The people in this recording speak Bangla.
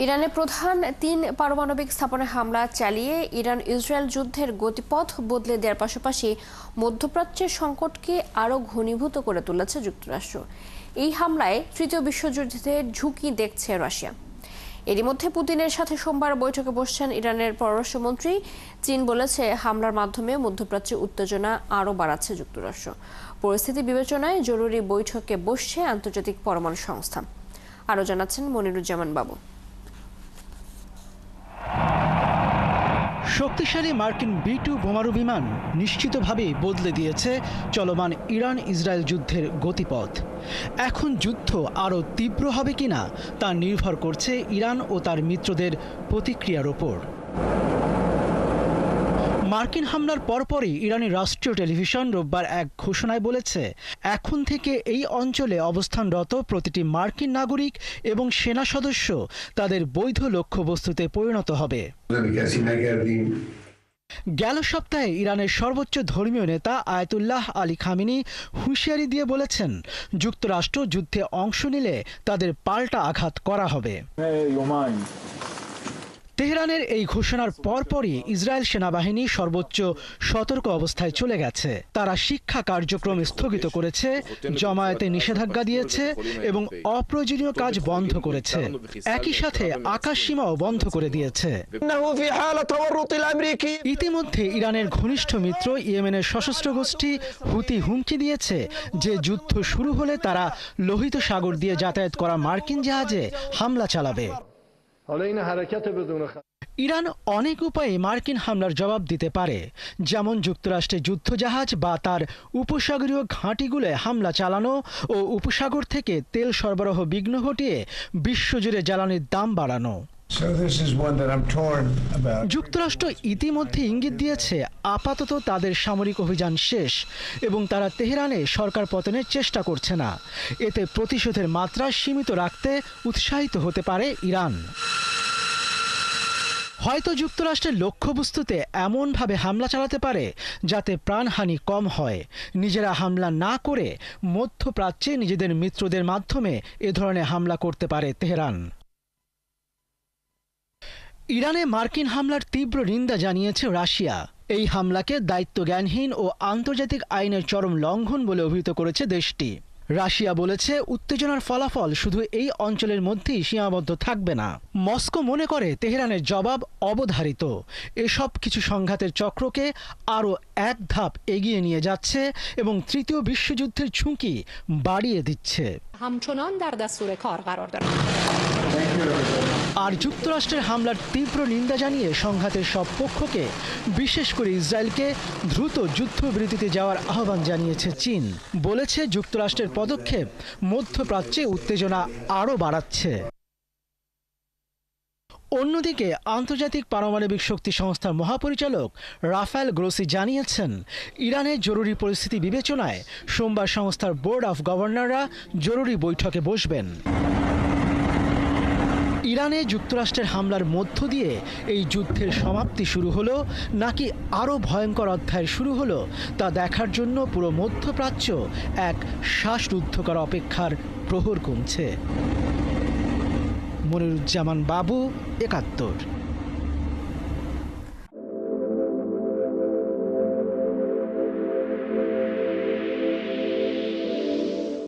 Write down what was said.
ইরানের প্রধান ৩ পারমাণবিক স্থাপনায় হামলা চালিয়ে ইরান ইসরায়েল যুদ্ধের গতিপথ বদলে দেওয়ার পাশাপাশি মধ্যপ্রাচ্যের সংকটকে আরও ঘনীভূত করে তুলেছে যুক্তরাষ্ট্র। এই হামলায় তৃতীয় বিশ্বযুদ্ধের ঝুঁকি দেখছে রাশিয়া। এরই মধ্যে পুতিনের সাথে সোমবার বৈঠকে বসছেন ইরানের পররাষ্ট্রমন্ত্রী। চীন বলেছে হামলার মাধ্যমে মধ্যপ্রাচ্যে উত্তেজনা আরও বাড়াচ্ছে যুক্তরাষ্ট্র। পরিস্থিতি বিবেচনায় জরুরি বৈঠকে বসছে আন্তর্জাতিক পরমাণু সংস্থা। আরও জানাচ্ছেন মনিরুজ্জামান বাবু। শক্তিশালী মার্কিন B-2 বোমারু বিমান নিশ্চিতভাবেই বদলে দিয়েছে চলমান ইরান ইসরায়েল যুদ্ধের গতিপথ। এখন যুদ্ধ আরও তীব্র হবে কিনা তা নির্ভর করছে ইরান ও তার মিত্রদের প্রতিক্রিয়ার ওপর। মার্কিন হামলার পরপরই ইরানি রাষ্ট্রীয় টেলিভিশন রোববার এক ঘোষণায় বলেছে, এখন থেকে এই অঞ্চলে অবস্থানরত প্রতিটি মার্কিন নাগরিক এবং সেনা সদস্য তাদের বৈধ লক্ষ্যবস্তুতে পরিণত হবে। গেল সপ্তাহে ইরানের সর্বোচ্চ ধর্মীয় নেতা আয়াতুল্লাহ আলী খামেনি হুঁশিয়ারি দিয়ে বলেছেন, যুক্তরাষ্ট্র যুদ্ধে অংশ নিলে তাদের পাল্টা আঘাত করা হবে। তেহরানের এই ঘোষণার পরপরই ইসরায়েল সেনাবাহিনী সর্বোচ্চ সতর্ক অবস্থায় চলে গেছে। তারা শিক্ষা কার্যক্রম স্থগিত করেছে, জমায়েতে নিষেধাজ্ঞা দিয়েছে এবং অপ্রয়োজনীয় কাজ বন্ধ করেছে। একই সাথে আকাশসীমাও বন্ধ করে দিয়েছে। ইতিমধ্যে ইরানের ঘনিষ্ঠ মিত্র ইয়েমেনের সশস্ত্র গোষ্ঠী হুতি হুমকি দিয়েছে যে যুদ্ধ শুরু হলে তারা লোহিত সাগর দিয়ে যাতায়াত করা মার্কিন জাহাজে হামলা চালাবে। ইরান অনেক উপায়ে মার্কিন হামলার জবাব দিতে পারে, যেমন যুক্তরাষ্ট্রের যুদ্ধজাহাজ বা তার উপসাগরীয় ঘাঁটিগুলোয় হামলা চালানো ও উপসাগর থেকে তেল সরবরাহ বিঘ্ন ঘটিয়ে বিশ্বজুড়ে জ্বালানির দাম বাড়ানো। যুক্তরাষ্ট্র ইতিমধ্যে ইঙ্গিত দিয়েছে আপাতত তাদের সামরিক অভিযান শেষ এবং তারা তেহরানে সরকার পতনের চেষ্টা করছে না। এতে প্রতিশোধের মাত্রা সীমিত রাখতে উৎসাহিত হতে পারে ইরান। হয়তো যুক্তরাষ্ট্রের লক্ষ্যবস্তুতে এমনভাবে হামলা চালাতে পারে যাতে প্রাণহানি কম হয়। নিজেরা হামলা না করে মধ্যপ্রাচ্যে নিজেদের মিত্রদের মাধ্যমে এ ধরনের হামলা করতে পারে তেহরান। ইরানে মার্কিন হামলার তীব্র নিন্দা জানিয়েছে রাশিয়া। এই হামলাকে দায়িত্বজ্ঞানহীন ও আন্তর্জাতিক আইনের চরম লঙ্ঘন বলে অভিহিত করেছে দেশটি। রাশিয়া বলেছে, উত্তেজনার ফলাফল শুধু এই অঞ্চলের মধ্যেই সীমাবদ্ধ থাকবে না। মস্কো মনে করে তেহরানের জবাব অবধারিত। এসব কিছু সংঘাতের চক্রকে আরও এক ধাপ এগিয়ে নিয়ে যাচ্ছে এবং তৃতীয় বিশ্বযুদ্ধের ঝুঁকি বাড়িয়ে দিচ্ছে। আর যুক্তরাষ্ট্রের হামলার তীব্র নিন্দা জানিয়ে সংঘাতের সব পক্ষকে, বিশেষ করে ইসরায়েলকে দ্রুত যুদ্ধবিরতিতে যাওয়ার আহ্বান জানিয়েছে চীন। বলেছে, যুক্তরাষ্ট্রের পদক্ষেপ মধ্যপ্রাচ্যে উত্তেজনা আরও বাড়াচ্ছে। অন্যদিকে আন্তর্জাতিক পারমাণবিক শক্তি সংস্থার মহাপরিচালক রাফায়েল গ্রোসি জানিয়েছেন, ইরানের জরুরি পরিস্থিতি বিবেচনায় সোমবার সংস্থার বোর্ড অফ গভর্নররা জরুরি বৈঠকে বসবেন। ইরানে যুক্তরাষ্ট্রের হামলার মধ্য দিয়ে এই যুদ্ধের সমাপ্তি শুরু হলো নাকি আরও ভয়ঙ্কর অধ্যায় শুরু হলো তা দেখার জন্য পুরো মধ্যপ্রাচ্য এক শ্বাসরুদ্ধকর অপেক্ষার প্রহর গুনছে। মনিরুজ্জামান বাবু, ৭১।